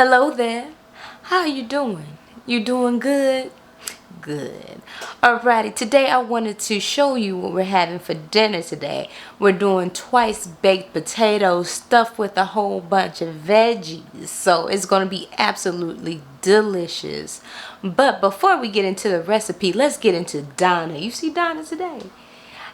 Hello there. How you doing? You doing good? Good. Alrighty, today I wanted to show you what we're having for dinner today. We're doing twice baked potatoes stuffed with a whole bunch of veggies. So it's going to be absolutely delicious. But before we get into the recipe, let's get into Donna. You see Donna today?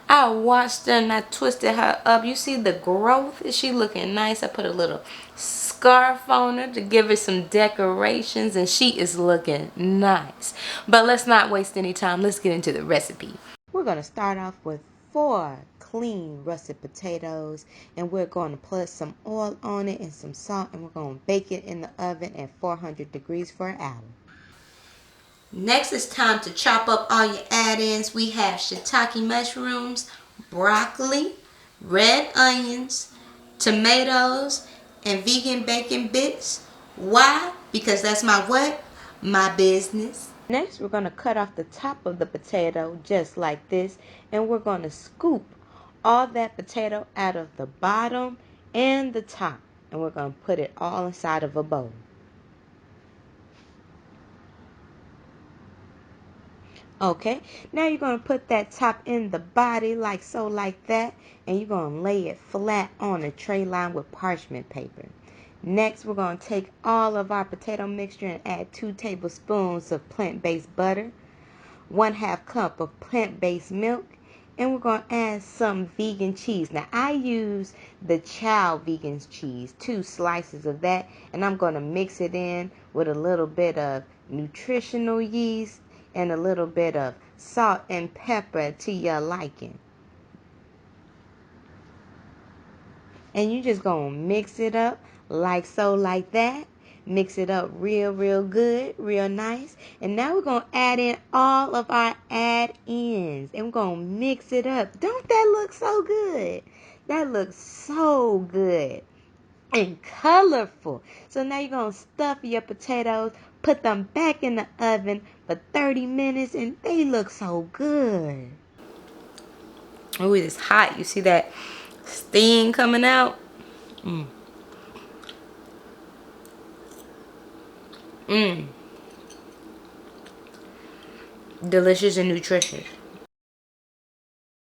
I washed her and I twisted her up. You see the growth? Is she looking nice? I put a little scarf on her to give her some decorations, and she is looking nice. But let's not waste any time. Let's get into the recipe. We're going to start off with 4 clean russet potatoes, and we're going to put some oil on it and some salt, and we're going to bake it in the oven at 400 degrees for an hour. Next, it's time to chop up all your add-ins. We have shiitake mushrooms, broccoli, red onions, tomatoes, and vegan bacon bits. Why? Because that's my what? My business. Next, we're going to cut off the top of the potato just like this, and we're going to scoop all that potato out of the bottom and the top, and we're going to put it all inside of a bowl. Okay, now you're going to put that top in the body like so, like that, and you're going to lay it flat on a tray lined with parchment paper. Next, we're going to take all of our potato mixture and add 2 tablespoons of plant-based butter, 1/2 cup of plant-based milk, and we're going to add some vegan cheese. Now, I use the Chao vegan cheese, 2 slices of that, and I'm going to mix it in with a little bit of nutritional yeast and a little bit of salt and pepper to your liking. And you just going to mix it up like so, like that. Mix it up real good, real nice. And now we're going to add in all of our add-ins. And we're going to mix it up. Don't that look so good? That looks so good and colorful. So now you're going to stuff your potatoes, put them back in the oven for 30 minutes, and they look so good. Oh, it is hot. You see that steam coming out? Delicious and nutritious.